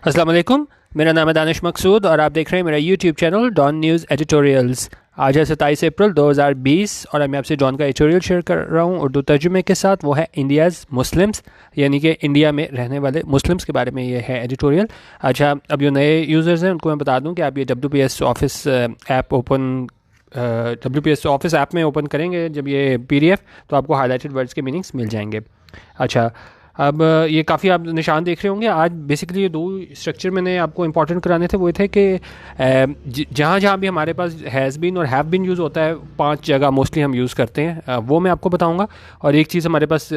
अस्सलाम वालेकुम। मेरा नाम है दानिश मकसूद और आप देख रहे हैं मेरा YouTube channel Dawn news editorials. आज है 27 अप्रैल 2020 और मैं आपसे डॉन का एडिटोरियल शेयर कर रहा हूँ उर्दू तर्जुमे के साथ। वो है इंडियाज़ मुस्लिम्स, यानी कि इंडिया में रहने वाले मुस्लिम्स के बारे में ये है एडिटोरियल। अच्छा, अब जो नए यूज़र्स हैं उनको मैं बता दूँ कि आप ये WPS office app WPS office app में ओपन करेंगे जब ये PDF, तो आपको हाईलाइटेड वर्ड्स के मीनिंग्स मिल जाएंगे। अच्छा, अब ये काफ़ी आप निशान देख रहे होंगे। आज बेसिकली ये दो स्ट्रक्चर मैंने आपको इंपॉर्टेंट कराने थे। वो थे कि जहाँ जहाँ भी हमारे पास हैज़ बीन और हैव बीन यूज़ होता है, 5 जगह मोस्टली हम यूज़ करते हैं, वो मैं आपको बताऊँगा। और एक चीज़ हमारे पास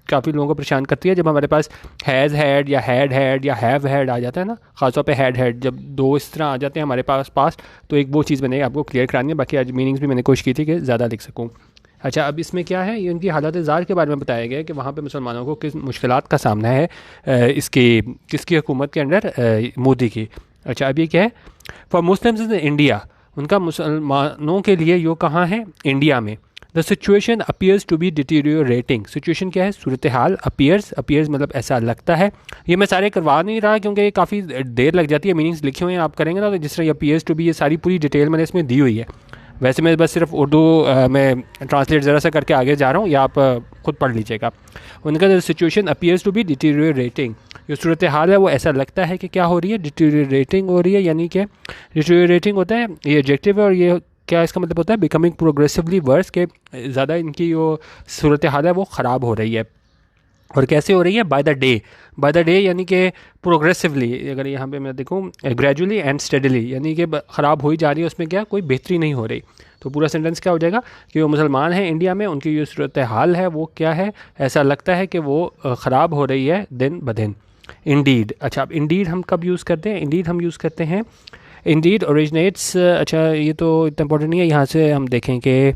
काफ़ी लोगों को परेशान करती है, जब हमारे पास हैज़ हैड या हैड या हैव हैड आ जाता है ना, ख़ासतौर पे हैड, जब दो इस तरह आ जाते हैं हमारे पास, तो एक वो चीज़ मैंने आपको क्लियर करानी है। बाकी आज मीनिंग्स भी मैंने कोशिश की थी कि ज़्यादा लिख सकूँ। अच्छा, अब इसमें क्या है, ये उनकी हालत ज़ार के बारे में बताया गया है कि वहाँ पे मुसलमानों को किस मुश्किलात का सामना है किसकी हुकूमत के अंडर, मोदी की। अच्छा, अब ये क्या है, फॉर मुस्लिम्स इन इंडिया, उनका मुसलमानों के लिए यो कहाँ है, इंडिया में। The situation appears to be deteriorating. Situation क्या है, सूरत हाल। अपीयर्स मतलब ऐसा लगता है। ये मैं सारे करवा नहीं रहा क्योंकि ये काफ़ी देर लग जाती है, मीनिंग्स लिखे हुए हैं, आप करेंगे ना तो जिस तरह ये अपीयर्स टू बी, ये सारी पूरी डिटेल मैंने इसमें दी हुई है। वैसे मैं बस सिर्फ उर्दू में ट्रांसलेट ज़रा सा करके आगे जा रहा हूँ, या आप खुद पढ़ लीजिएगा। उनका situation appears to be deteriorating, जो सूरत हाल है वो ऐसा लगता है कि क्या हो रही है, डिटीरियोरेटिंग हो रही है। यानी कि डिटीरियोरेटिंग होता है, ये एडजेक्टिव है, और ये क्या इसका मतलब होता है, बिकमिंग प्रोग्रेसिवली वर्स, के ज़्यादा इनकी जो सूरत हाल है वो ख़राब हो रही है। और कैसे हो रही है, बाय द डे यानी कि प्रोग्रेसिवली। अगर यहाँ पे मैं देखूँ, ग्रेजुअली एंड स्टेडली, यानी कि ख़राब हो ही जा रही है, उसमें क्या कोई बेहतरी नहीं हो रही। तो पूरा सेंटेंस क्या हो जाएगा कि वो मुसलमान हैं इंडिया में, उनकी जो सूरत हाल है वो क्या है, ऐसा लगता है कि वो ख़राब हो रही है दिन ब दिन। इंडीड। अच्छा, अब इंडीड हम कब यूज़ करते हैं, इंडीड हम यूज़ करते हैं, इंडीड ओरिजिनेट्स। अच्छा, ये तो इतना इंपॉर्टेंट नहीं है, यहाँ से हम देखें कि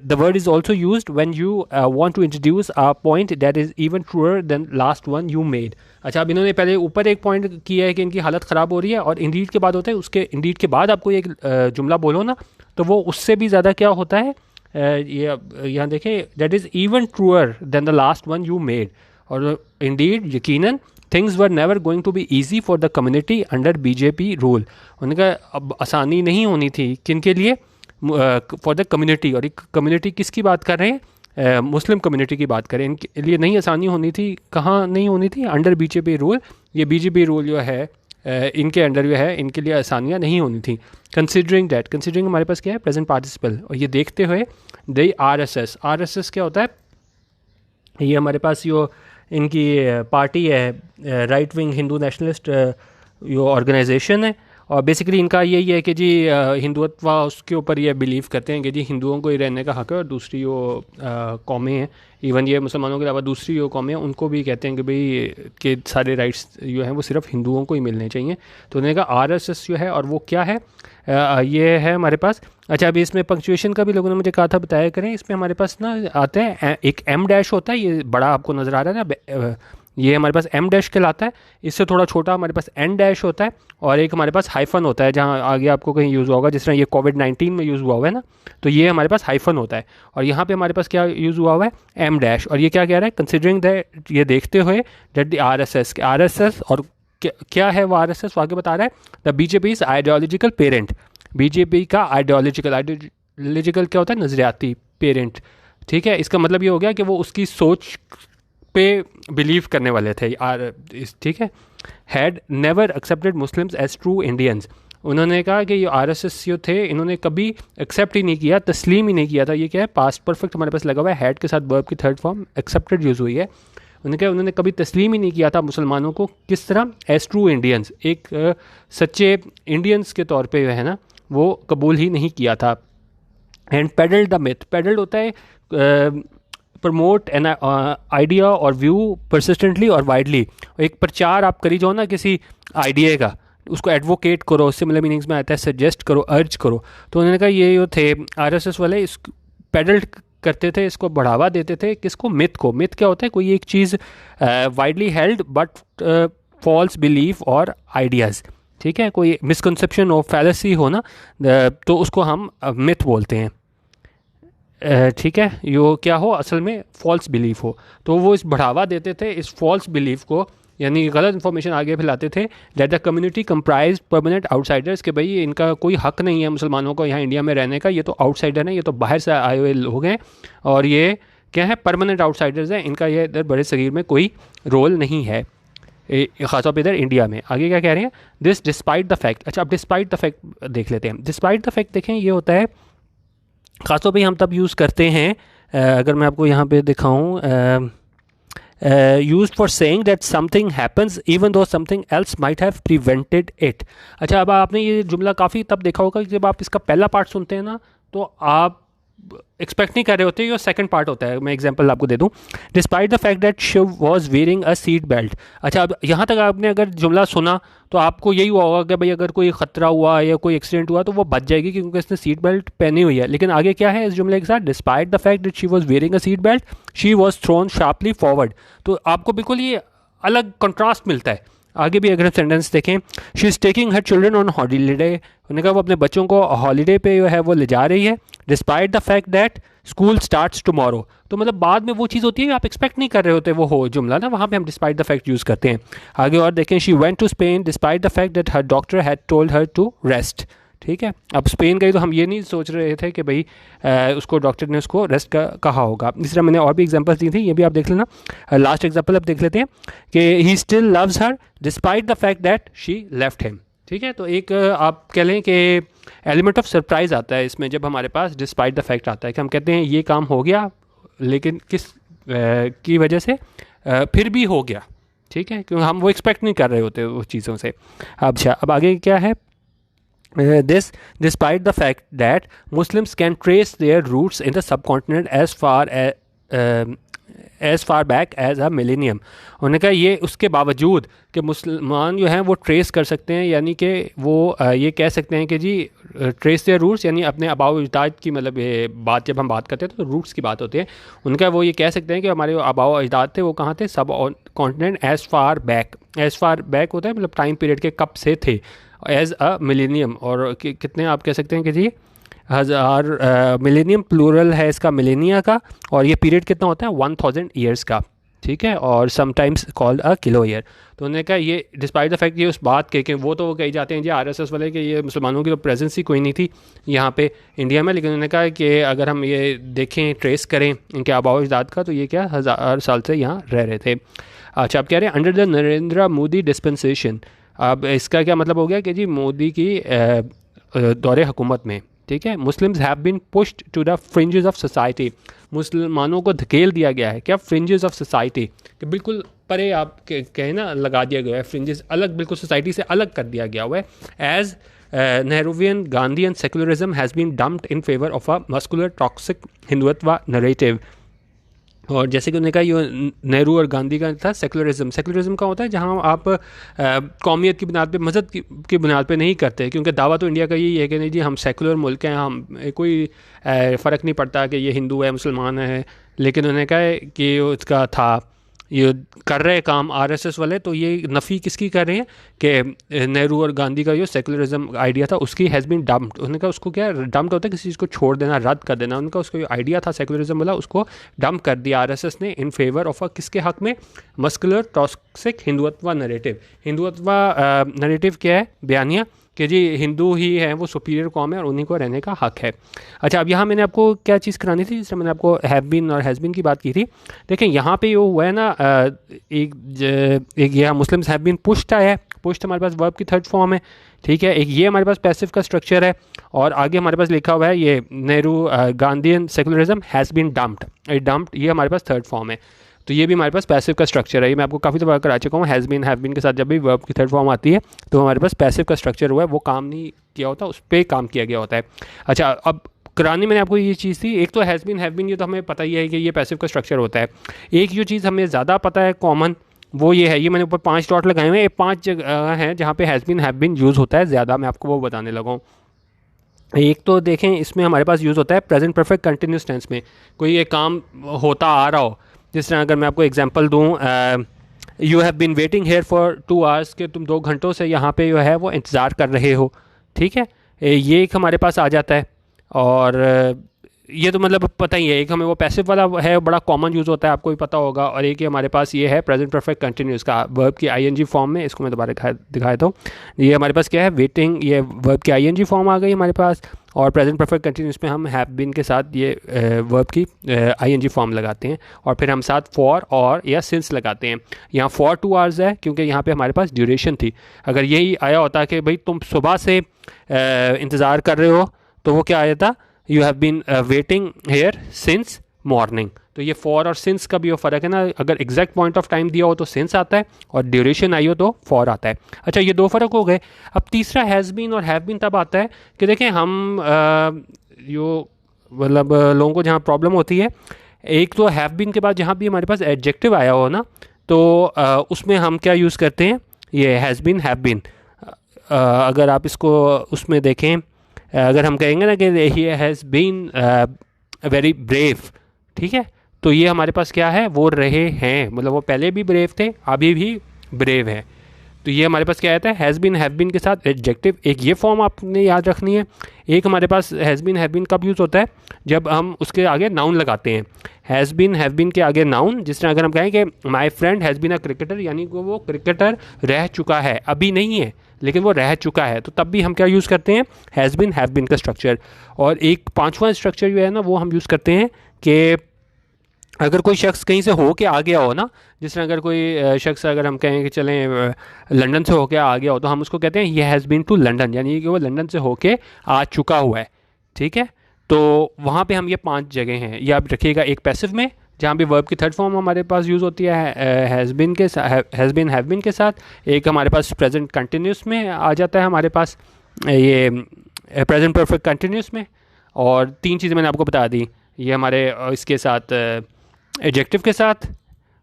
the word is also used when you want to introduce a point that is even truer than last one you made. अच्छा, अब इन्होंने पहले ऊपर एक पॉइंट किया है कि इनकी हालत ख़राब हो रही है, और इंडीड के बाद होता है, उसके इंडीड के बाद आपको एक जुमला बोलो ना, तो वो उससे भी ज़्यादा क्या होता है, ये यहाँ देखें, that is even truer than the last one you made. और इंडीड, यकीनन, things were never going to be easy for the community under BJP rule. उनका अब आसानी नहीं होनी थी, किन के लिए, फॉर द कम्युनिटी। और एक कम्युनिटी किसकी बात कर रहे हैं, मुस्लिम कम्युनिटी की बात करें, इनके लिए नहीं आसानी होनी थी। कहाँ नहीं होनी थी, अंडर BJP रूल। ये BJP रूल जो है, इनके अंडर जो है, इनके लिए आसानियाँ नहीं होनी थी। कंसिडरिंग दैट, कंसिडरिंग हमारे पास क्या है, प्रेजेंट पार्टिसिपल। और ये देखते हुए, द RSS क्या होता है, ये हमारे पास जो इनकी पार्टी है, राइट विंग हिंदू नेशनलिस्ट जो ऑर्गेनाइजेशन है। और बेसिकली इनका यही है कि जी हिंदुत्व, उसके ऊपर ये बिलीव करते हैं कि जी हिंदुओं को ही रहने का हक़ है, और दूसरी जो कौमें हैं, इवन ये मुसलमानों के अलावा दूसरी जो कौमें हैं, उनको भी कहते हैं कि भाई कि सारे राइट्स जो हैं वो सिर्फ हिंदुओं को ही मिलने चाहिए। तो उन्होंने कहा RSS जो है, और वो क्या है, ये है हमारे पास। अच्छा, अभी इसमें पंक्चुएशन का भी लोगों ने मुझे कहा था बताया करें। इसमें हमारे पास ना आता है एक M- होता है, ये बड़ा आपको नज़र आ रहा है ना, ये हमारे पास M- कहलाता है। इससे थोड़ा छोटा हमारे पास N- होता है, और एक हमारे पास हाइफन होता है, जहाँ आगे आपको कहीं यूज़ हुआ होगा, जिस तरह ये COVID-19 में यूज़ हुआ है ना, तो ये हमारे पास हाइफन होता है। और यहाँ पे हमारे पास क्या यूज़ हुआ है, M-। और ये क्या कह रहा है, कंसिडरिंग दैट, ये देखते हुए, दैट द RSS, और क्या है वो RSS, वो आगे बता रहा है, the BJP is ideological parent. BJP का आइडियोलॉजिकल क्या होता है, नज़रियाती पेरेंट। ठीक है, इसका मतलब ये हो गया कि वो उसकी सोच पे बिलीव करने वाले थे। ठीक है, had never accepted Muslims as true Indians. उन्होंने कहा कि ये RSS जो थे, इन्होंने कभी एक्सेप्ट ही नहीं किया, तस्लीम ही नहीं किया था। ये क्या है, पास्ट परफेक्ट हमारे पास लगा हुआ है, हैड के साथ वर्ब की थर्ड फॉर्म एक्सेप्टेड यूज़ हुई है। उन्होंने कभी तस्लीम ही नहीं किया था मुसलमानों को, किस तरह, एज ट्रू इंडियंस, एक सच्चे इंडियंस के तौर पे जो है ना, वो कबूल ही नहीं किया था। And peddled the myth, peddled होता है प्रमोट एन आइडिया और व्यू परसिस्टेंटली और वाइडली। एक प्रचार आप करी जाओ ना किसी आइडिया का, उसको एडवोकेट करो, सिमिलर मीनिंग्स में आता है सजेस्ट करो, अर्ज करो। तो उन्होंने कहा ये जो थे RSS वाले, इस पेडल्ड करते थे, इसको बढ़ावा देते थे, किसको, मिथ को। मिथ क्या होता है, कोई एक चीज़ widely held but false belief और आइडियाज़। ठीक है, कोई मिसकंसेप्शन और फैलेसी हो ना, तो उसको हम मिथ बोलते हैं। ठीक है, यो क्या हो, असल में फॉल्स बिलीफ हो, तो वो इस बढ़ावा देते थे इस फॉल्स बिलीफ को, यानी गलत इन्फॉर्मेशन आगे फैलाते थे, that the community comprise permanent outsiders, कि भाई इनका कोई हक नहीं है मुसलमानों को यहाँ इंडिया में रहने का, ये तो आउटसाइडर हैं, ये तो बाहर से आए हुए लोग हैं और ये क्या है, परमानेंट आउटसाइडर्स हैं, इनका ये इधर बड़े सगीर में कोई रोल नहीं है, ख़ासतौर पर इधर इंडिया में। आगे क्या कह रहे हैं, दिस डिस्पाइट द फैक्ट। अच्छा, अब डिस्पाइट द फैक्ट देख लेते हैं। डिस्पाइट द फैक्ट देखें, ये होता है ख़ासतौर पे हम तब यूज़ करते हैं, अगर मैं आपको यहाँ पे दिखाऊँ, use for saying that something happens even though something else might have prevented it. अच्छा, अब आपने ये जुमला काफ़ी तब देखा होगा कि जब आप इसका पहला पार्ट सुनते हैं ना, तो आप एक्सपेक्ट नहीं कर रहे होते, ये सेकंड पार्ट होता है। मैं एग्जांपल आपको दे दूं, despite the fact that she was wearing a seat belt. अच्छा, अब यहाँ तक आपने अगर जुमला सुना तो आपको यही हुआ होगा कि भाई अगर कोई ख़तरा हुआ या कोई एक्सीडेंट हुआ तो वो बच जाएगी क्योंकि इसने सीट बेल्ट पहनी हुई है। लेकिन आगे क्या है इस जुमले के साथ, despite the fact that she was wearing a seat belt she was thrown sharply forward. तो आपको बिल्कुल ये अलग कंट्रास्ट मिलता है। आगे भी अगर हम सेंटेंस देखें, she is taking her children on holiday, उन्होंने कहा वो अपने बच्चों को हॉलीडे पे जो है वो ले जा रही है, despite the fact that school starts tomorrow. तो मतलब बाद में वो चीज़ होती है आप एक्सपेक्ट नहीं कर रहे होते वो हो जुमला ना, वहाँ पे हम डिस्पाइट द फैक्ट यूज़ करते हैं। आगे और देखें, she went to Spain despite the fact that her doctor had told her to rest. ठीक है, अब स्पेन गई तो हम ये नहीं सोच रहे थे कि भाई उसको डॉक्टर ने उसको रेस्ट का कहा होगा। इस तरह मैंने और भी एग्जांपल्स दी थी, ये भी आप देख लेना। लास्ट एग्जांपल अब देख लेते हैं कि he still loves her despite the fact that she left him. ठीक है, तो एक आप कह लें कि एलिमेंट ऑफ सरप्राइज़ आता है इसमें जब हमारे पास डिस्पाइट द फैक्ट आता है कि हम कहते हैं ये काम हो गया लेकिन किस की वजह से फिर भी हो गया। ठीक है, क्योंकि हम वो एक्सपेक्ट नहीं कर रहे होते उस चीज़ों से। अब आगे क्या है, this despite the fact that Muslims can trace their roots in the subcontinent as far back as a millennium। उन्होंने कहा ये उसके बावजूद कि मुसलमान जो हैं वो ट्रेस कर सकते हैं, यानी कि वो ये कह सकते हैं कि जी ट्रेस देयर रूट्स, यानी अपने आबाओ अजदाद की, मतलब ये बात जब हम बात करते हैं तो रूट्स की बात होती है। उनका वो ये कह सकते हैं कि हमारे आबाओ अजदाद थे वो कहाँ थे, सब कॉन्टिनेंट एज़ फार बैक होता है मतलब टाइम पीरियड के कब से थे, एज अ मिलेनियम। और कितने आप कह सकते हैं कि जी 1000 मिलेनियम प्लूरल है इसका मिलेनिया का, और ये पीरियड कितना होता है 1000 ईयर्स का। ठीक है, और sometimes called a kilo year. तो उन्होंने कहा ये डिस्पाइट द फैक्ट, ये उस बात के कि वो तो कही जाते हैं जी आरएसएस वाले कि ये मुसलमानों की तो प्रेजेंस ही कोई नहीं थी यहाँ पे इंडिया में, लेकिन उन्होंने कहा कि अगर हम ये देखें ट्रेस करें इनके आबाओ अजदाद का तो ये क्या 1000 साल से यहाँ रह रहे थे। अच्छा, आप कह रहे हैं under the Narendra Modi dispensation. अब इसका क्या मतलब हो गया कि जी मोदी की दौरे हुकूमत में, ठीक है, Muslims have been pushed to the fringes of society, मुसलमानों को धकेल दिया गया है क्या फ्रिंजेस ऑफ सोसाइटी, कि बिल्कुल परे आप कहें ना लगा दिया गया है, फ्रिंजेस अलग बिल्कुल सोसाइटी से अलग कर दिया गया हुआ है। As Nehruvian Gandhian secularism has been dumped in favour of a muscular toxic Hindutva narrative. और जैसे कि उन्होंने कहा ये नेहरू और गांधी का था सेकुलरिज्म का होता है जहां आप कौमियत की बुनियाद पे, मज़हब की बुनियाद पे नहीं करते, क्योंकि दावा तो इंडिया का यही है कि नहीं जी हम सेकुलर मुल्क हैं, हम कोई फ़र्क नहीं पड़ता कि ये हिंदू है मुसलमान है। लेकिन उन्होंने कहा कि उसका था ये कर रहे काम आरएसएस वाले, तो ये नफ़ी किसकी कर रहे हैं कि नेहरू और गांधी का जो सेकुलरिज्म आइडिया था उसकी हैज़ बीन डम्प्ड। उन्होंने कहा उसको क्या डम्प्ड होता है किसी चीज़ को छोड़ देना, रद्द कर देना। उनका उसका जो आइडिया था सेकुलरिज्म वाला उसको डम्प कर दिया आरएसएस ने इन फेवर ऑफ किसके हक़ में, muscular toxic Hindutva narrative. Hindutva narrative क्या है, बयानिया कि जी हिंदू ही है वो सुपीरियर कौम है और उन्हीं को रहने का हक़ है। अच्छा, अब यहाँ मैंने आपको क्या चीज़ करानी थी, जिससे मैंने आपको हैव बीन और हैज़ बीन की बात की थी। देखें यहाँ पे ये हुआ है ना, एक यहाँ मुस्लिम्स हैव बीन पुश्ड है, पुश्ड हमारे पास वर्ब की थर्ड फॉर्म है। ठीक है, एक ये हमारे पास पैसिव का स्ट्रक्चर है, और आगे हमारे पास लिखा हुआ है ये Nehru Gandhian secularism has been dumped, ये हमारे पास थर्ड फॉर्म है। तो ये भी हमारे पास पैसिव का स्ट्रक्चर है। ये मैं आपको काफ़ी दफ़ा करा चुका हूँ, हैज़ बीन हैव बीन के साथ जब भी वर्ब की थर्ड फॉर्म आती है तो हमारे पास पैसिव का स्ट्रक्चर हुआ है, वो काम नहीं किया होता, उस पर काम किया गया होता है। अच्छा, अब करानी मैंने आपको ये चीज़ थी, एक तो हैज़ बीन हैव बीन ये तो हमें पता ही है कि ये पैसिव का स्ट्रक्चर होता है। एक जो चीज़ हमें ज़्यादा पता है कॉमन वो ये है, ये मैंने ऊपर 5 डॉट लगाए हुए हैं, 5 जगह हैं जहाँ पे has been have been use होता है ज़्यादा, मैं आपको वो बताने लगा हूँ। एक तो देखें इसमें हमारे पास यूज़ होता है प्रेजेंट परफेक्ट कंटिन्यूस टेंस में, कोई ये काम होता आ रहा हो। जिस तरह अगर मैं आपको एग्जांपल दूं, you have been waiting here for 2 hours, के तुम 2 घंटों से यहाँ पे जो है वो इंतज़ार कर रहे हो। ठीक है, ये एक हमारे पास आ जाता है। और ये तो मतलब पता ही है, एक हमें वो पैसिव वाला है, बड़ा कॉमन यूज़ होता है, आपको भी पता होगा, और एक ही हमारे पास ये है प्रेजेंट परफेक्ट कंटिन्यूस का वर्ब की आईएनजी फॉर्म में। इसको मैं दोबारा दिखाया तो ये हमारे पास क्या है, वेटिंग, ये वर्ब की आईएनजी फॉर्म आ गई हमारे पास, और प्रेजेंट परफेक्ट कंटिन्यूस में हम हैव बीन के साथ ये वर्ब की आईएनजी फॉर्म लगाते हैं, और फिर हम साथ फॉर और या सिंस लगाते हैं। यहाँ फॉर 2 आवर्स है क्योंकि यहाँ पे हमारे पास ड्यूरेशन थी। अगर यही आया होता कि भाई तुम सुबह से इंतज़ार कर रहे हो, तो वो क्या आया था, you have been waiting here since morning. तो ये फॉर और सिंस का भी वो फ़र्क है ना, अगर एग्जैक्ट पॉइंट ऑफ टाइम दिया हो तो सिंस आता है, और ड्यूरेशन आई हो तो फॉर आता है। अच्छा, ये 2 फ़र्क हो गए। अब तीसरा हैज़ बीन और हैव बीन तब आता है कि देखें हम यो मतलब लोगों को जहाँ प्रॉब्लम होती है, एक तो हैव बीन के बाद जहाँ भी हमारे पास एडजेक्टिव आया हो ना, तो उसमें हम क्या यूज़ करते हैं, ये हैज़ बीन हैव बीन। अगर आप इसको उसमें देखें, अगर हम कहेंगे ना कि he has been very brave, ठीक है, तो ये हमारे पास क्या है, वो रहे हैं, मतलब वो पहले भी ब्रेव थे, अभी भी ब्रेव है। तो ये हमारे पास क्या आता है, हैज़ बीन हैव बीन के साथ एडजेक्टिव। एक ये फॉर्म आपने याद रखनी है। एक हमारे पास हैज़ बीन हैव बीन कब यूज़ होता है, जब हम उसके आगे नाउन लगाते हैं। हैज़ बीन हैव बीन के आगे नाउन, जिस तरह अगर हम कहें कि my friend has been a cricketer, यानी कि वो क्रिकेटर रह चुका है, अभी नहीं है लेकिन वो रह चुका है, तो तब भी हम क्या यूज़ करते हैं, हैज़ बीन हैव बीन का स्ट्रक्चर। और एक 5वां स्ट्रक्चर जो है ना, वो हम यूज़ करते हैं कि अगर कोई शख्स कहीं से हो के आ गया हो ना, जिस तरह अगर कोई शख्स, अगर हम कहें कि चलें लंदन से होके आ गया हो, तो हम उसको कहते हैं ये हैज़ बीन टू लंदन, यानी कि वो लंदन से होके आ चुका हुआ है, ठीक है। तो वहाँ पे हम ये 5 जगह हैं, ये आप रखिएगा। एक पैसिव में, जहाँ भी वर्ब की थर्ड फॉर्म हमारे पास यूज़ होती है हैज़ बीन के हैज़ बीन हैव बीन के साथ। एक हमारे पास प्रेजेंट कंटिन्यूस में आ जाता है हमारे पास ये प्रेजेंट परफेक्ट कंटिन्यूस में। और 3 चीज़ें मैंने आपको बता दी, ये हमारे इसके साथ एडजेक्टिव के साथ,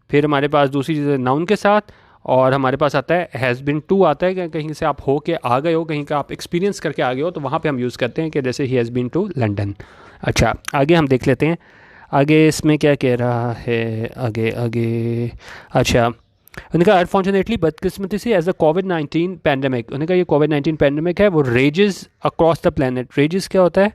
फिर हमारे पास दूसरी चीज़ नाउन के साथ, और हमारे पास आता है हैज़ बीन टू आता है कि कहीं से आप हो के आ गए हो, कहीं का आप एक्सपीरियंस करके आ गए हो, तो वहाँ पे हम यूज़ करते हैं कि जैसे he has been to London. अच्छा, आगे हम देख लेते हैं, आगे इसमें क्या कह रहा है, आगे आगे। अच्छा, उन्होंने कहा अनफॉर्चुनेटली, बदकिस्मती से, एज अ कोविड-19 पैंडमिक, उन्होंने कहा ये कोविड-19 पैंडमिक है, वो rages across the planet. Rages क्या होता है,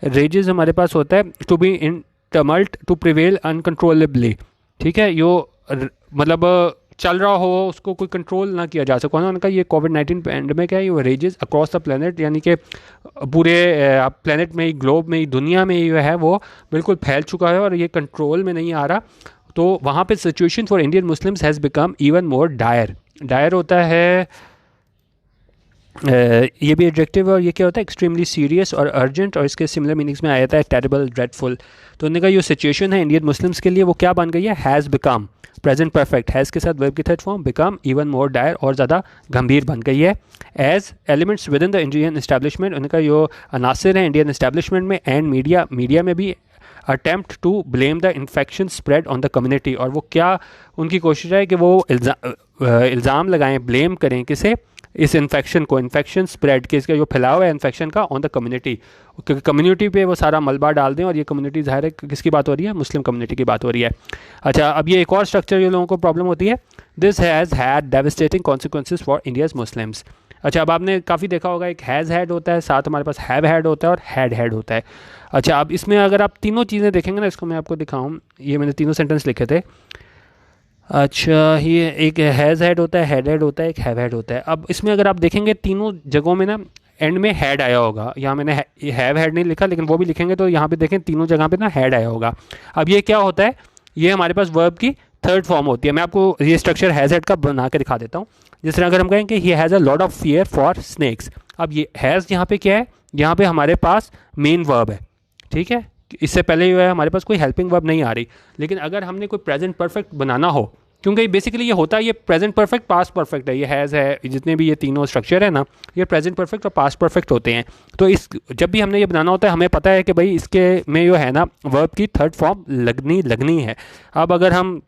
रेजेस हमारे पास होता है to be in tumult, to prevail uncontrollably, ठीक है, यो मतलब चल रहा हो, उसको कोई कंट्रोल ना किया जा सके ना। उनका ये कोविड-19 पैंडमिक है, ये रेजेस अक्रॉस द प्लेनेट, यानी कि पूरे प्लेनेट में ही, ग्लोब में ही, दुनिया में ही जो है वो बिल्कुल फैल चुका है और ये कंट्रोल में नहीं आ रहा। तो वहाँ पे situation for Indian Muslims has become even more dire. Dire होता है ये भी एडजेक्टिव है, और ये क्या होता है, एक्सट्रीमली सीरियस और अर्जेंट, और इसके सिमिलर मीनिंग्स में आ जाता है टेरिबल, ड्रेडफुल। तो उन्होंने कहा ये सिचुएशन है इंडियन मुस्लिम्स के लिए, वो क्या बन गई है, has become, present perfect, has के साथ वर्ब की third form, become even more dire, और ज़्यादा गंभीर बन गई है। As elements within the Indian establishment, उनका जो अनासर है इंडियन इस्टेब्लिशमेंट में, एंड मीडिया, मीडिया में भी, attempt to blame the infection spread on the community, और वो क्या उनकी कोशिश है कि वो इल्ज़ाम लगाएं, ब्लेम करें किसे, इस इन्फेक्शन को, इन्फेक्शन स्प्रेड के, इसका जो फैलाव है इन्फेक्शन का, ऑन द कम्युनिटी, क्योंकि कम्युनिटी पे वो सारा मलबा डाल दें, और ये कम्युनिटी ज़ाहिर है किसकी बात हो रही है, मुस्लिम कम्युनिटी की बात हो रही है। अच्छा, अब ये एक और स्ट्रक्चर जो लोगों को प्रॉब्लम होती है, this has had devastating consequences for India's Muslims. अच्छा, अब आपने काफ़ी देखा होगा, एक हैज़ हैड होता है, साथ हमारे पास हैव हैड होता है, और हैड हैड होता है। अच्छा, अब इसमें अगर आप तीनों चीज़ें देखेंगे ना, इसको मैं आपको दिखाऊँ, ये मैंने तीनों सेंटेंस लिखे थे। अच्छा, ये एक हैज़ हैड होता है, हैड हैड होता है, एक हैव हैड होता है। अब इसमें अगर आप देखेंगे तीनों जगहों में ना एंड में हैड आया होगा, यहाँ मैंने हैव हैड नहीं लिखा, लेकिन वो भी लिखेंगे तो यहाँ पे देखें तीनों जगह पे ना हैड आया होगा। अब ये क्या होता है, ये हमारे पास वर्ब की थर्ड फॉर्म होती है। मैं आपको ये स्ट्रक्चर हैज़ हैड का बना के दिखा देता हूँ। जिस तरह अगर हम कहें कि he has a lot of fear for snacks, अब ये हैज़ यहाँ पे क्या है, यहाँ पे हमारे पास मेन वर्ब है, ठीक है, इससे पहले जो है हमारे पास कोई हेल्पिंग वर्ब नहीं आ रही। लेकिन अगर हमने कोई प्रेजेंट परफेक्ट बनाना हो, क्योंकि बेसिकली ये होता है, ये प्रेजेंट परफेक्ट, पास्ट परफेक्ट है, ये हैज़ है, जितने भी ये तीनों स्ट्रक्चर है ना, ये प्रेजेंट परफेक्ट और पास्ट परफेक्ट होते हैं। तो इस जब भी हमने ये बनाना होता है, हमें पता है कि भाई इसके में जो है ना वर्ब की थर्ड फॉर्म लगनी है। अब अगर हम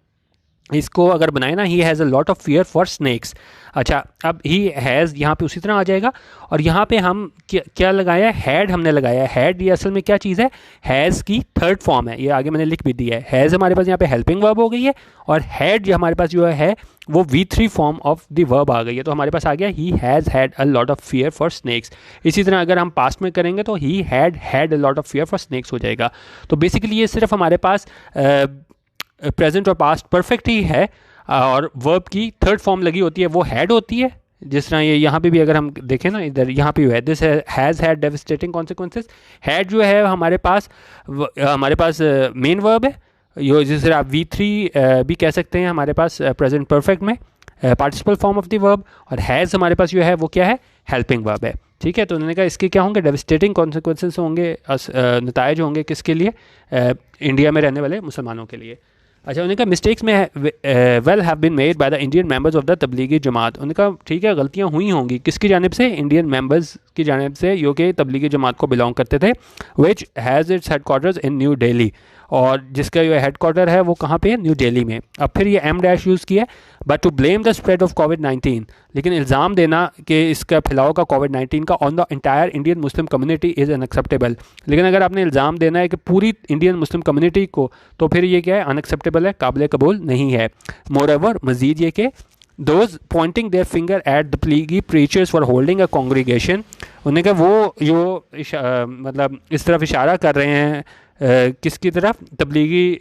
इसको अगर बनाए ना, he has a lot of fear for snakes. अच्छा, अब ही हैज़ यहाँ पे उसी तरह आ जाएगा, और यहाँ पे हम क्या लगाया है, हैड हमने लगाया है। हैड ये असल में क्या चीज़ है, हैज़ की थर्ड फॉर्म है, ये आगे मैंने लिख भी दिया है। हैज़ हमारे पास यहाँ पे हेल्पिंग वर्ब हो गई है, और हैड जो हमारे पास जो है वो V3 form of the verb आ गई है। तो हमारे पास आ गया he has had a lot of fear for snakes. इसी तरह अगर हम पास्ट में करेंगे तो he had a lot of fear for snakes हो जाएगा। तो बेसिकली ये सिर्फ हमारे पास प्रेजेंट और पास्ट परफेक्ट ही है, और वर्ब की थर्ड फॉर्म लगी होती है, वो हैड होती है। जिस तरह ये यहाँ पे भी अगर हम देखें ना, इधर यहाँ पे है this has had devastating consequences. Had जो है हमारे पास मेन वर्ब है, यो जिस तरह आप V3 भी कह सकते हैं हमारे पास प्रेजेंट परफेक्ट में, participle form of the verb. और हैज़ हमारे पास जो है वो क्या है, हेल्पिंग वर्ब है। ठीक है, तो उन्होंने कहा इसके क्या होंगे, डेविस्टेटिंग कॉन्सिक्वेंसेस होंगे, नतायज होंगे किसके लिए, इंडिया में रहने वाले मुसलमानों के लिए। अच्छा, उन्होंने कहा mistakes may well have been made by the Indian members of the Tablighi Jamaat. उन्होंने कहा ठीक है, गलतियाँ हुई होंगी किसकी जानिब से, इंडियन मेंबर्स की जानिब से, जो कि तबलीगी जमात को बिलोंग करते थे। Which has its headquarters in new Delhi, और जिसका जो हेड क्वार्टर है वो कहाँ पे है, न्यू दिल्ली में। अब फिर ये एम डैश यूज़ किया, but to blame the spread of कोविड-19, लेकिन इल्ज़ाम देना कि इसका फैलाव का कोविड-19 का on the entire Indian Muslim community is unacceptable. लेकिन अगर आपने इल्ज़ाम देना है कि पूरी इंडियन मुस्लिम कम्युनिटी को, तो फिर ये क्या है, अनएक्सेप्टेबल है, काबिल कबूल नहीं है। मोरओवर मज़ीद ये कि those pointing their finger at the Tbiligi preachers for holding a congregation, उन्होंने कहा वो जो मतलब इस तरफ इशारा कर रहे हैं किसकी तरफ, तबलीगी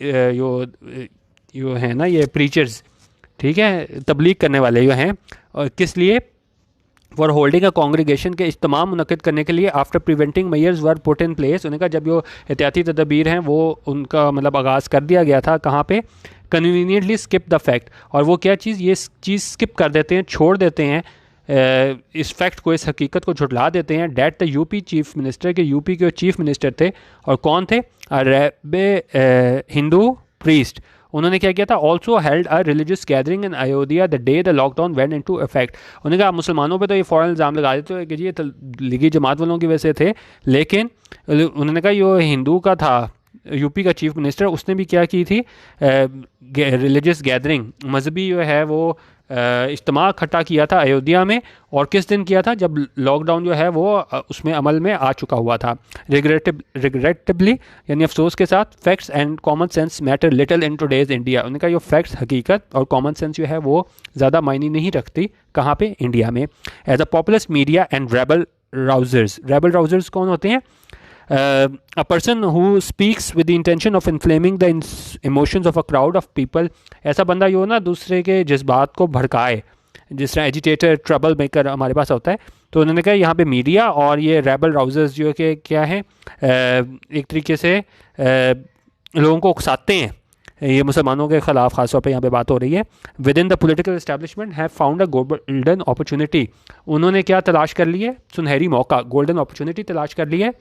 जो है ना ये प्रीचर्स, ठीक है, तबलीग करने वाले जो हैं, और किस लिए, फॉर होल्डिंग अ कॉन्ग्रीगेशन के इज्तिमा मुनक़िद करने के लिए, after preventing measures were put in place. उन्होंने कहा जब जो एहतियाती तदबीर हैं वो उनका मतलब आगाज़ कर दिया गया था, कहाँ पे, कन्वीनियंटली स्किप द फैक्ट, और वो क्या चीज़, ये चीज़ स्किप कर देते हैं, छोड़ देते हैं इस फैक्ट को, इस हकीकत को झुटला देते हैं, that the UP chief minister, के यूपी के चीफ मिनिस्टर थे, और कौन थे, रैबे हिंदू प्रीस्ट। उन्होंने क्या किया था, also held a religious gathering in Ayodhya the day the lockdown went into effect. उन्होंने कहा मुसलमानों पे तो ये फ़ौरन इल्ज़ाम लगा देते हैं कि जी ये तबलीगी जमात वालों की वजह से थे, लेकिन उन्होंने कहा ये हिंदू का था, यूपी का चीफ मिनिस्टर, उसने भी क्या की थी, रिलीजियस गैदरिंग, मजहबी जो है वो इज्तिमा इकट्ठा किया था अयोध्या में, और किस दिन किया था, जब लॉकडाउन जो है वो उसमें अमल में आ चुका हुआ था। रिग्रेटेबली यानी अफसोस के साथ, facts and common sense matter little in today's India. उन्होंने कहा ये फैक्ट्स, हकीकत और कॉमन सेंस जो है वो ज़्यादा मायने नहीं रखती, कहाँ पे, इंडिया में। As a popular media and rabble rousers कौन होते हैं, a person who speaks with the intention of inflaming the emotions of a crowd of people। ऐसा बंदा जो ना दूसरे के जज्बात को भड़काए, जिस तरह एजिटेटर, ट्रबल मेकर हमारे पास होता है। तो उन्होंने कहा यहाँ पे मीडिया और ये रेबल राउजर्स जो कि क्या है, एक तरीके से लोगों को उकसाते हैं, ये मुसलमानों के ख़िलाफ़ ख़ास तौर पे यहाँ पे बात हो रही है। With in the political establishment have found a golden opportunity. उन्होंने क्या तलाश कर ली है, सुनहरी मौका, गोल्डन अपॉर्चुनिटी तलाश कर ली है।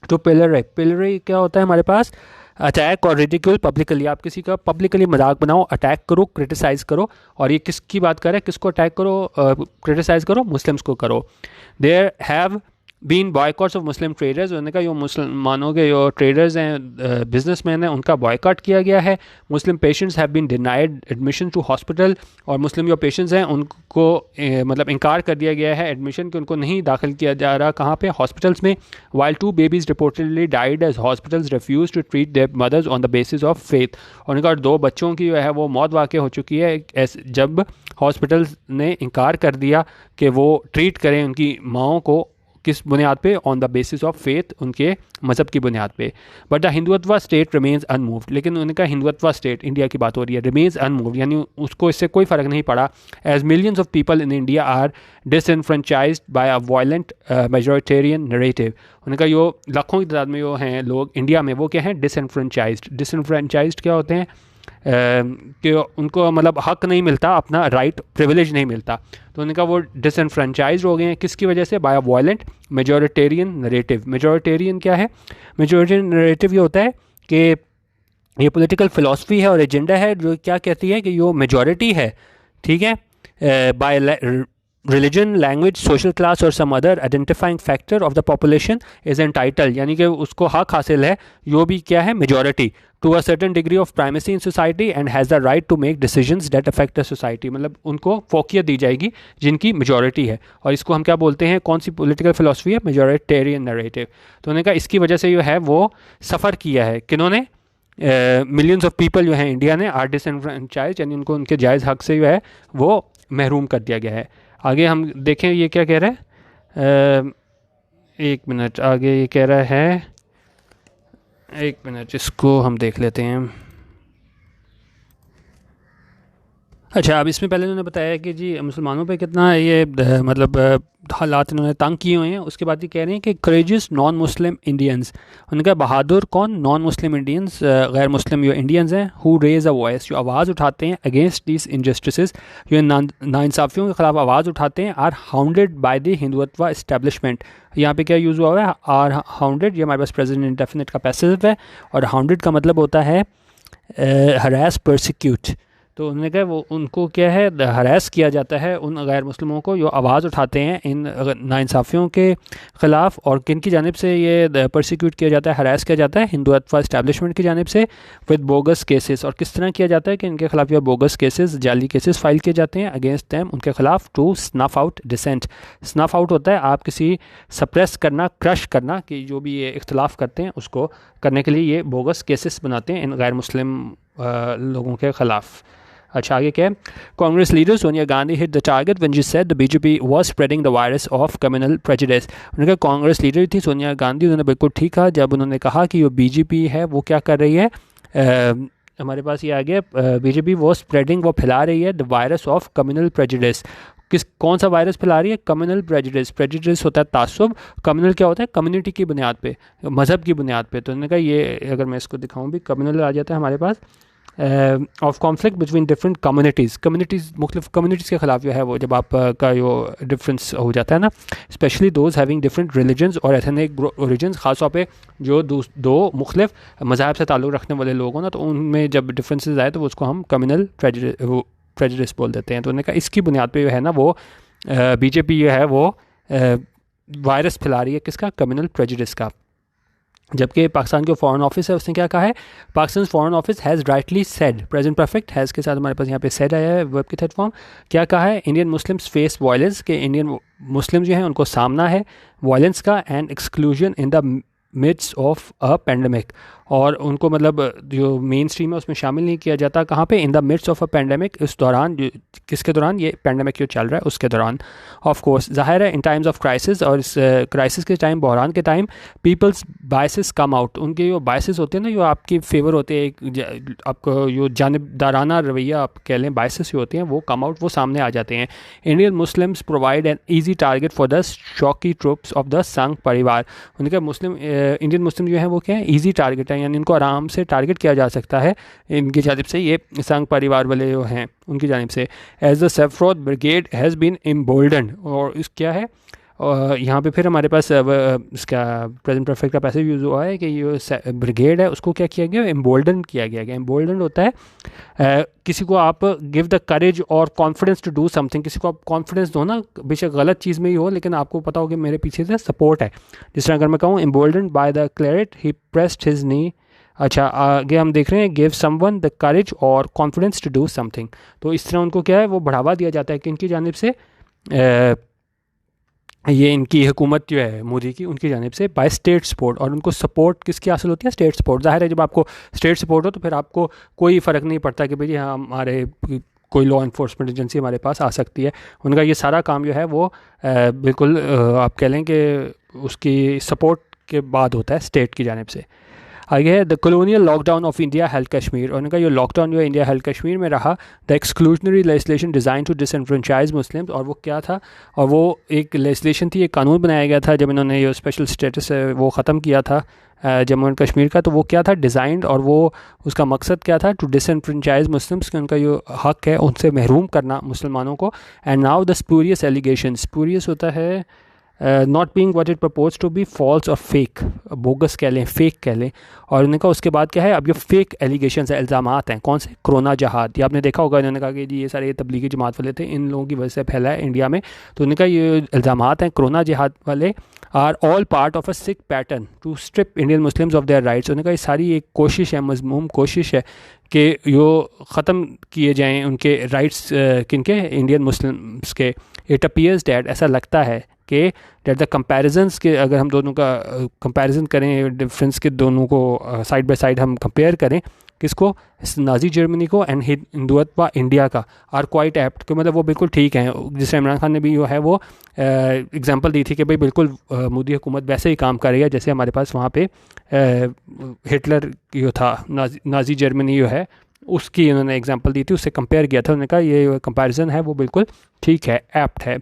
तो पिलरी क्या होता है हमारे पास, अटैक और रिडिक्यूल पब्लिकली, आप किसी का पब्लिकली मजाक बनाओ, अटैक करो, क्रिटिसाइज़ करो। और ये किसकी बात कर रहा है, किसको अटैक करो, क्रिटिसाइज़ करो, मुस्लिम्स को करो। There have been boycotts of Muslim traders. उन्होंने कहा जो मुसलमानों के जो ट्रेडर्स हैं, बिजनेसमैन हैं, उनका बॉयकॉट किया गया है। Muslim patients have been denied admission to hospital, और मुस्लिम जो पेशेंट्स हैं उनको मतलब इनकार कर दिया गया है एडमिशन, कि उनको नहीं दाखिल किया जा रहा, कहाँ पे, हॉस्पिटल्स में। While 2 babies reportedly died as hospitals refuse to treat their mothers on the basis of faith. और उनका 2 बच्चों की जो है वो मौत वाक़ हो चुकी है, जब हॉस्पिटल्स ने इनकार कर दिया कि वो ट्रीट करें उनकी माओं को, किस बुनियाद पे, on the basis of faith, उनके मज़हब की बुनियाद पे। But the Hindutva state remains unmoved. लेकिन उनका हिंदुत्व स्टेट, इंडिया की बात हो रही है, रिमेन्स अनमूव्ड, यानी उसको इससे कोई फ़र्क नहीं पड़ा। As millions of people in India are disenfranchised by a violent majoritarian narrative. उनका जो लाखों की तादाद में जो हैं लोग इंडिया में, वो क्या हैं, डिसएनफ्रेंचाइज्ड क्या होते हैं, कि उनको मतलब हक नहीं मिलता, अपना राइट, प्रिविलेज नहीं मिलता। तो उनका वो डिसएनफ्रेंचाइज हो गए हैं, किसकी वजह से, by violent majoritarian narrative. Majoritarian क्या है, मेजॉरिटेरियन नरेटिव ये होता है कि ये पॉलिटिकल फिलॉसफी है और एजेंडा है जो क्या कहती है कि जो मेजॉरिटी है, ठीक है, bye religion, language, social class or some other identifying factor of the population is entitled, यानी कि उसको हक हासिल है, यो भी क्या है, majority, to a certain degree of primacy in society and has the right to make decisions that affect the society. मतलब उनको फोकियत दी जाएगी जिनकी majority है, और इसको हम क्या बोलते हैं, कौन सी political philosophy है, majoritarian narrative. तो उन्होंने कहा इसकी वजह से जो है वो सफ़र किया है, किन्होंने, मिलियंस ऑफ पीपल जो है इंडिया ने आर डिसएनफ्रेंचाइज, यानी उनको उनके जायज़ हक से जो है वो महरूम कर दिया गया है. आगे हम देखें ये क्या कह रहा है, एक मिनट, आगे ये कह रहा है, एक मिनट इसको हम देख लेते हैं. अच्छा, अब इसमें पहले उन्होंने बताया कि जी मुसलमानों पे कितना ये मतलब हालात इन्होंने तंग किए हुए हैं. उसके बाद ये कह रहे हैं कि करेजियस नॉन मुस्लिम इंडियंस, उन्होंने कहा बहादुर कौन, नॉन मुस्लिम इंडियंस, गैर मुस्लिम जो इंडियंस हैं, हु रेज अ वॉइस, जो आवाज़ उठाते हैं अगेंस्ट दीज इनजस्टिसेस, जो नाइंसाफ़ियों के ख़िलाफ़ आवाज़ उठाते हैं, are hounded by the Hindutva establishment. यहाँ पे क्या यूज़ हुआ है, आर हाउंडेड, ये हमारे पास प्रेजेंट इंडेफिनिट का पैसिव है, और हाउंडेड का मतलब होता है हरास, परसिक्यूट. तो उन्होंने कहा वो उनको क्या है, हरास किया जाता है उन गैर मुस्लिमों को जो आवाज़ उठाते हैं इन नाइंसाफ़ियों के ख़िलाफ़, और किन की जानिब से ये परसिक्यूट किया जाता है, हरास किया जाता है, हिंदुत्व इस्टेब्लिशमेंट की जानिब से, विद बोगस केसेस. और किस तरह किया जाता है कि इनके ख़िलाफ़ यह बोगस केसेस, जाली केसेस फ़ाइल किए जाते हैं अगेंस्ट दैम, उनके ख़िलाफ़, to snuff out dissent. Snuff out होता है आप किसी सप्रेस करना, क्रश करना, कि जो भी ये इख्तलाफ करते हैं उसको करने के लिए ये बोगस केसेस बनाते हैं इन गैर मुस्लिम लोगों के ख़िलाफ़. अच्छा, आगे क्या है, Congress leader Sonia Gandhi hit the target when she said the BJP was spreading the virus of communal prejudice. उन्होंने कहा कांग्रेस लीडर थी सोनिया गांधी, उन्होंने बिल्कुल ठीक कहा जब उन्होंने कहा कि जो बीजेपी है वो क्या कर रही है, हमारे पास ये आ गया, बीजेपी वो स्प्रेडिंग, वो फैला रही है the virus of communal prejudice. कौन सा वायरस फैला रही है, कम्युनल प्रेजुडिस. प्रेजुडिस होता है तासुब, कम्युनल क्या होता है, कम्युनिटी की बुनियाद पे, मज़हब की बुनियाद पे. तो उन्होंने कहा ये, अगर मैं इसको दिखाऊँ भी, कम्युनल आ जाता है हमारे पास, of conflict between different communities मुख्तलिफ कम्युनिटीज़ के ख़िलाफ़ जो है वो, जब आपका जो डिफरेंस हो जाता है ना, specially those having different religions और एथनिक ओरिजिन्स, ख़ास तौर पे जो दो मुख्तलिफ मज़हब से ताल्लुक़ रखने वाले लोग हों ना, तो उनमें जब डिफरेंसेस आए तो वो उसको हम कम्युनल प्रेजुडिस बोल देते हैं. तो उन्होंने कहा इसकी बुनियाद पर जो है ना वो बीजेपी जो है वो वायरस फैला रही है, किसका, कम्युनल प्रेजुडिस का. जबकि पाकिस्तान के फॉरेन ऑफिस है, उसने क्या कहा है, Pakistan foreign office has rightly said, present perfect has के साथ हमारे पास यहाँ पे सेड आया है वर्ब की थर्ड फॉर्म. क्या कहा है, इंडियन मुस्लिम्स फेस वायलेंस, के इंडियन मुस्लिम जो हैं उनको सामना है वायलेंस का, and exclusion in the midst of a pandemic, और उनको मतलब जो मेन स्ट्रीम है उसमें शामिल नहीं किया जाता. कहाँ पे, in the midst of a pandemic, इस दौरान, किसके दौरान, ये पेंडेमिक जो चल रहा है उसके दौरान. ऑफ कोर्स जाहिर है इन टाइम्स ऑफ क्राइसिस, और इस क्राइसिस के टाइम, बहरान के time, people's biases come out, उनके जो बायसेस होते हैं ना, जो आपकी फेवर होते हैं, आपको जो जानिबदाराना रवैया आप कह लें, बायसेस जो होते हैं वो कम आउट, वो सामने आ जाते हैं. Indian Muslims provide an easy target for the shock troops of the Sangh Parivar. उनका मुस्लिम इंडियन मुस्लिम जो है वो क्या है, ईजी टारगेट है, यानी इनको आराम से टारगेट किया जा सकता है इनकी जानिब से, ये संघ परिवार वाले जो हैं उनकी जानिब से. As the saffron brigade has been emboldened, और इस क्या है, यहाँ पे फिर हमारे पास इसका प्रेजेंट परफेक्ट का पैसिव यूज़ हुआ है कि ये ब्रिगेड है उसको क्या किया गया, एम्बोल्डन किया गया. एम्बोल्डन होता है किसी को आप गिव द करेज और कॉन्फिडेंस टू डू समथिंग, किसी को आप कॉन्फिडेंस दो ना, बेशक गलत चीज़ में ही हो लेकिन आपको पता हो कि मेरे पीछे से सपोर्ट है. जिस तरह अगर मैं कहूँ emboldened by the claret he pressed his knee. अच्छा, आगे हम देख रहे हैं, गिव समवन द करेज और कॉन्फिडेंस टू डू समथिंग. तो इस तरह उनको क्या है वो बढ़ावा दिया जाता है कि इनकी जानिब से ये इनकी हुकूमत जो है मोदी की, उनकी जानिब से बाय स्टेट सपोर्ट. और उनको सपोर्ट किसकी हासिल होती है, स्टेट सपोर्ट. जाहिर है जब आपको स्टेट सपोर्ट हो तो फिर आपको कोई फ़र्क नहीं पड़ता कि भाई हाँ हमारे कोई लॉ इन्फोर्समेंट एजेंसी हमारे पास आ सकती है. उनका ये सारा काम जो है वो बिल्कुल आप कह लें कि उसकी सपोर्ट के बाद होता है स्टेट की जानिब से. आगे है the colonial lockdown of India held Kashmir. और उनका ये लॉकडाउन जो है इंडिया हेल्ड कश्मीर में रहा, the exclusionary legislation design to disenfranchise Muslims. और वो क्या था, और वो एक लेजिस्लेशन थी, एक कानून बनाया गया था जब इन्होंने ये स्पेशल स्टेटस है वो ख़त्म किया था जम्मू एंड कश्मीर का. तो वो क्या था, डिज़ाइंड, और वो उसका मकसद क्या था, टू डिसएनफ्रेंचाइज मुस्लिम्स, कि उनका जो हक़ है उनसे महरूम करना मुसलमानों को. And now the spurious allegation, spurious होता है not being what it propose to be false और फेक, बोगस कह लें, फेक कह लें। और उन्होंने कहा उसके बाद क्या है, अब ये फेक एलिगेशंस है, इल्ज़ामात हैं, कौन से, कोरोना जहाद, ये आपने देखा होगा, इन्होंने कहा कि जी ये सारे तबलीगी जमात वाले थे, इन लोगों की वजह से फैला है इंडिया में। तो उन्होंने कहा ये इल्ज़ामात हैं कोरोना जहाद वाले are all part of a sick pattern to strip Indian Muslims of their rights. उन्होंने कहा ये सारी एक कोशिश है, मज़मूम कोशिश है कि यो ख़त्म किए जाएँ उनके राइट्स, किनके, इंडियन मुस्लिम्स के। इट अपीयर्स डैट, ऐसा लगता है कि डेट द कंपैरिजंस के, अगर हम दोनों का कंपैरिजन करें, डिफरेंस के दोनों को साइड बाय साइड हम कंपेयर करें, किसको, नाजी जर्मनी को एंड हिंदुत्व इंडिया का, आर क्वाइट एप्ट, कि मतलब वो बिल्कुल ठीक हैं। जिससे इमरान खान ने भी जो है वो एग्जांपल दी थी कि भाई बिल्कुल मोदी हुकूमत वैसे ही काम कर रही है जैसे हमारे पास वहाँ पे हिटलर जो था, नाजी जर्मनी जो है उसकी उन्होंने एग्जांपल दी थी, उससे कंपेयर किया था। उन्होंने कहा ये कंपैरिजन है वो बिल्कुल ठीक है, एप्ट है।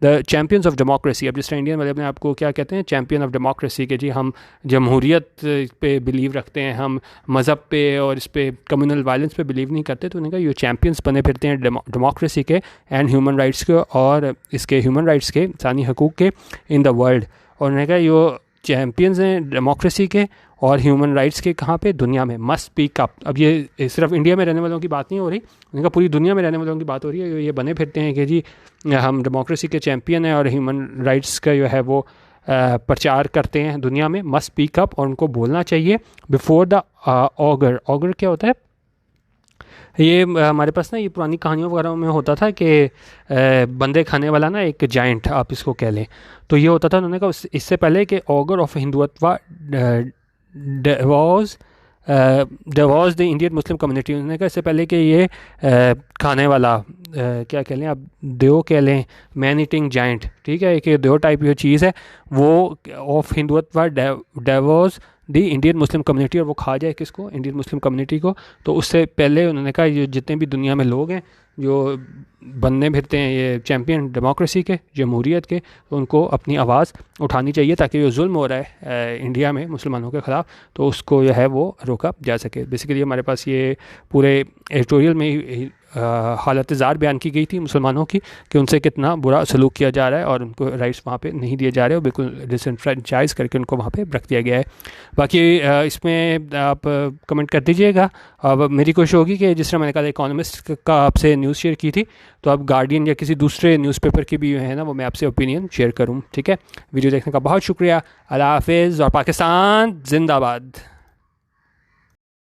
द चैम्पियंस ऑफ डेमोक्रेसी, अब जिस तरह इंडियन वाले अपने आपको क्या कहते हैं, चैम्पियन ऑफ डेमोक्रेसी, के जी हम जमहूरियत पे बिलीव रखते हैं, हम मज़हब पे और इस पे कम्युनल वायलेंस पे बिलीव नहीं करते। तो उन्होंने कहा ये चैम्पियंस बने फिरते हैं डेमोक्रेसी के एंड ह्यूमन राइट्स के, और इसके ह्यूमन राइट्स के, इंसानी हकूक़ के इन द वर्ल्ड। और उन्होंने कहा ये चैम्पियंस हैं डेमोक्रेसी के और ह्यूमन राइट्स के, कहाँ पे, दुनिया में, मस्ट स्पीक अप। अब ये सिर्फ इंडिया में रहने वालों की बात नहीं हो रही, उनका पूरी दुनिया में रहने वालों की बात हो रही है। ये बने फिरते हैं कि जी हम डेमोक्रेसी के चैम्पियन हैं और ह्यूमन राइट्स का जो है वो प्रचार करते हैं दुनिया में, मस्ट स्पीक अप, और उनको बोलना चाहिए बिफोर द ऑगर। ऑगर क्या होता है, ये हमारे पास ना ये पुरानी कहानियों वगैरह में होता था कि बंदे खाने वाला ना एक जाइंट, आप इसको कह लें। तो ये होता था, उन्होंने कहा इससे पहले कि auger of Hindutva was the Indian Muslim community, उन्होंने कहा इससे पहले कि ये खाने वाला क्या कह लें, आप देव कह लें, मैन ईटिंग जाइंट, ठीक है, एक देव टाइप ये चीज़ है वो, of Hindutva devours the Indian Muslim community, और वो खा जाए किसको, इंडियन मुस्लिम कम्युनिटी को। तो उससे पहले उन्होंने कहा ये जितने भी दुनिया में लोग हैं जो बनने फिरते हैं ये चैम्पियन डेमोक्रेसी के, जमहूरियत के, तो उनको अपनी आवाज़ उठानी चाहिए ताकि जो जुल्म हो रहा है इंडिया में मुसलमानों के ख़िलाफ़, तो उसको जो है वो रोका जा सके। बेसिकली हमारे पास ये पूरे एडिटोरियल में हालत ज़ार बयान की गई थी मुसलमानों की कि उनसे कितना बुरा सलूक किया जा रहा है और उनको राइट्स वहाँ पे नहीं दिए जा रहे, और बिल्कुल डिसएनफ्रेंचाइज करके उनको वहाँ पे रख दिया गया है। बाकी इसमें आप कमेंट कर दीजिएगा। अब मेरी कोशिश होगी कि जिस तरह मैंने कहा इकोनॉमिस्ट का आपसे न्यूज़ शेयर की थी, तो अब गार्डियन या किसी दूसरे न्यूज़पेपर की भी है ना वो मैं आपसे ओपिनियन शेयर करूँ, ठीक है। वीडियो देखने का बहुत शुक्रिया, अल्लाह हाफिज़ और पाकिस्तान जिंदाबाद।